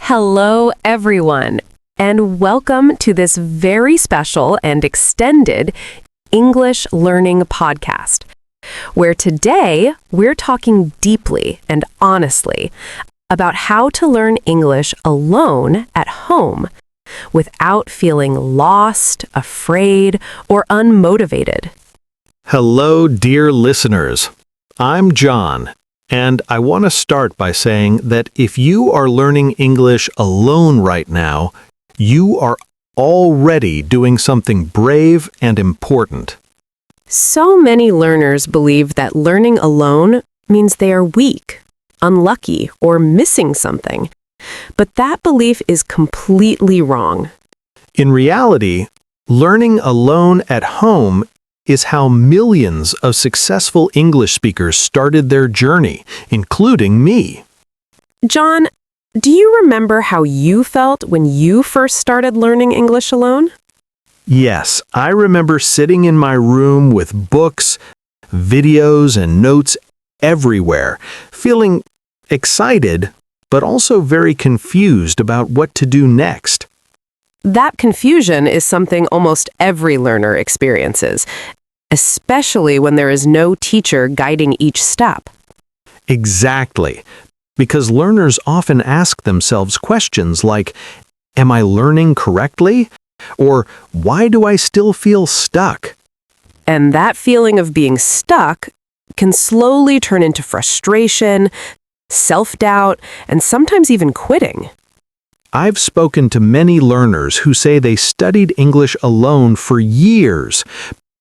Hello, everyone, and welcome to this very special and extended English Learning Podcast, where today we're talking deeply and honestly about how to learn English alone at home without feeling lost, afraid, or unmotivated. Hello, dear listeners. I'm John, and I want to start by saying that if you are learning English alone right now, you are already doing something brave and important. So many learners believe that learning alone means they are weak, unlucky, or missing something. But that belief is completely wrong. In reality, learning alone at home is how millions of successful English speakers started their journey, including me. John, do you remember how you felt when you first started learning English alone? Yes, I remember sitting in my room with books, videos, and notes everywhere, feeling excited, but also very confused about what to do next. That confusion is something almost every learner experiences, especially when there is no teacher guiding each step. Exactly, because learners often ask themselves questions like, "Am I learning correctly?" Or, "Why do I still feel stuck?" And that feeling of being stuck can slowly turn into frustration, self-doubt, and sometimes even quitting. I've spoken to many learners who say they studied English alone for years,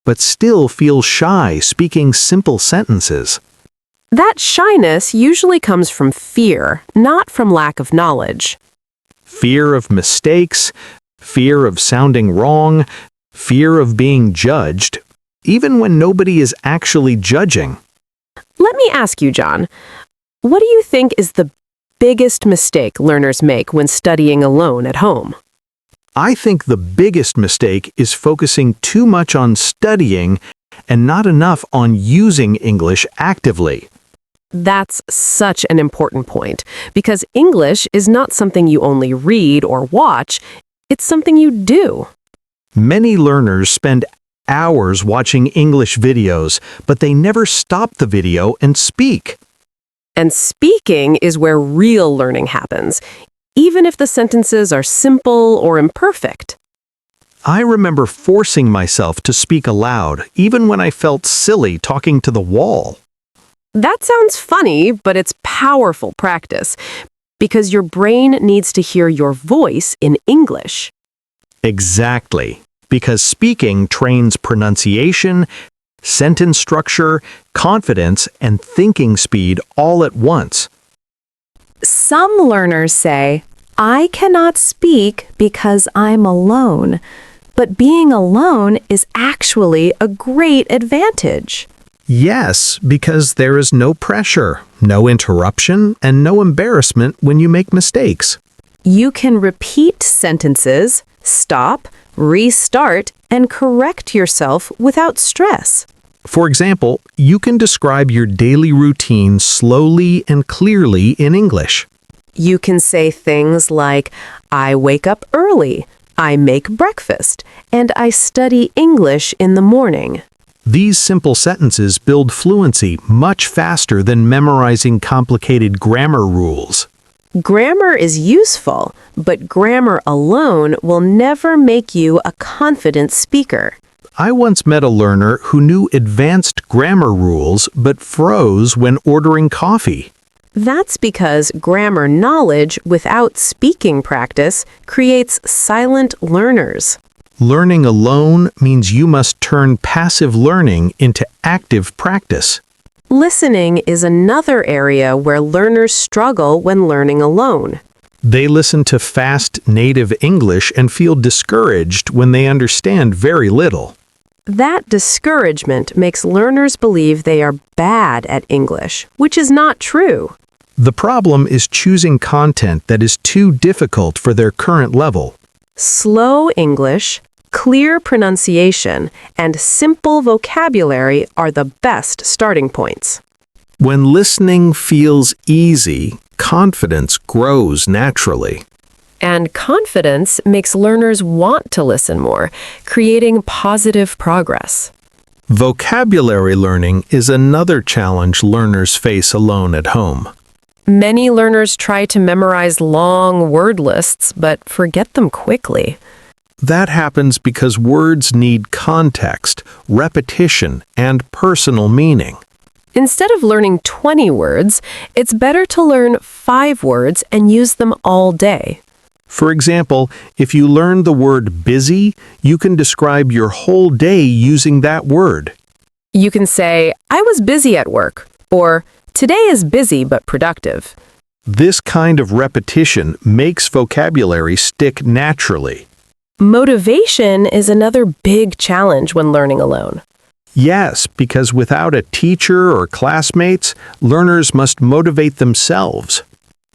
but still feel shy speaking simple sentences. That shyness usually comes from fear, not from lack of knowledge. Fear of mistakes, fear of sounding wrong, fear of being judged, even when nobody is actually judging. Let me ask you, John, what do you think is the biggest mistake learners make when studying alone at home? I think the biggest mistake is focusing too much on studying and not enough on using English actively. That's such an important point, because English is not something you only read or watch, it's something you do. Many learners spend hours watching English videos, but they never stop the video and speak. And speaking is where real learning happens, even if the sentences are simple or imperfect. I remember forcing myself to speak aloud, even when I felt silly talking to the wall. That sounds funny, but it's powerful practice, because your brain needs to hear your voice in English. Exactly, because speaking trains pronunciation, sentence structure, confidence, and thinking speed all at once. Some learners say, "I cannot speak because I'm alone," but being alone is actually a great advantage. Yes, because there is no pressure, no interruption, and no embarrassment when you make mistakes. You can repeat sentences, stop, restart, and correct yourself without stress. For example, you can describe your daily routine slowly and clearly in English. You can say things like, "I wake up early," "I make breakfast," and "I study English in the morning." These simple sentences build fluency much faster than memorizing complicated grammar rules. Grammar is useful, but grammar alone will never make you a confident speaker. I once met a learner who knew advanced grammar rules but froze when ordering coffee. That's because grammar knowledge without speaking practice creates silent learners. Learning alone means you must turn passive learning into active practice. Listening is another area where learners struggle when learning alone. They listen to fast native English and feel discouraged when they understand very little. That discouragement makes learners believe they are bad at English, which is not true. The problem is choosing content that is too difficult for their current level. Slow English, clear pronunciation, and simple vocabulary are the best starting points. When listening feels easy, confidence grows naturally. And confidence makes learners want to listen more, creating positive progress. Vocabulary learning is another challenge learners face alone at home. Many learners try to memorize long word lists, but forget them quickly. That happens because words need context, repetition, and personal meaning. Instead of learning 20 words, it's better to learn 5 words and use them all day. For example, if you learn the word busy, you can describe your whole day using that word. You can say, I was busy at work, or today is busy but productive. This kind of repetition makes vocabulary stick naturally. Motivation is another big challenge when learning alone. Yes, because without a teacher or classmates, learners must motivate themselves.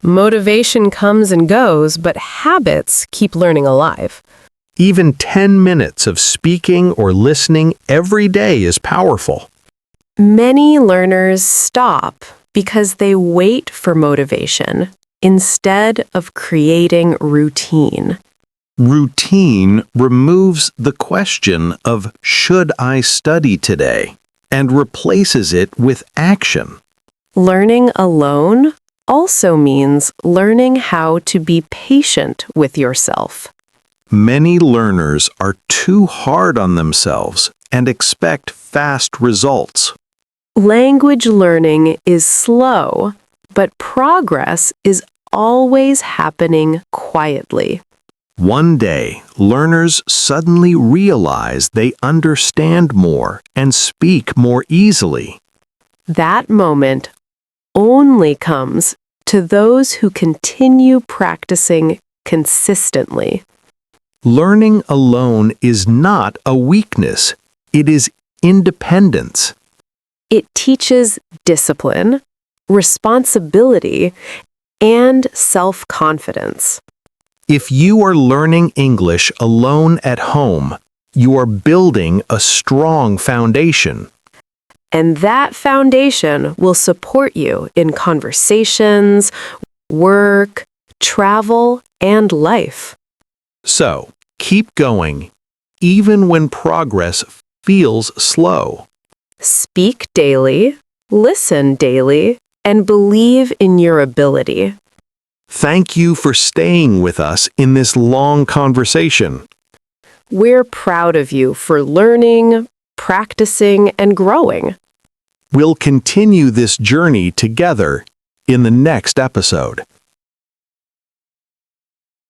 Motivation comes and goes, but habits keep learning alive. Even 10 minutes of speaking or listening every day is powerful. Many learners stop because they wait for motivation instead of creating routine. Routine removes the question of should I study today and replaces it with action. Learning alone also means learning how to be patient with yourself. Many learners are too hard on themselves and expect fast results. Language learning is slow, but progress is always happening quietly. One day, learners suddenly realize they understand more and speak more easily. That moment only comes to those who continue practicing consistently. Learning alone is not a weakness. It is independence. It teaches discipline, responsibility, and self-confidence. If you are learning English alone at home, you are building a strong foundation. And that foundation will support you in conversations, work, travel, and life. So, keep going, even when progress feels slow. Speak daily, listen daily, and believe in your ability. Thank you for staying with us in this long conversation. We're proud of you for learning, practicing, and growing. We'll continue this journey together in the next episode.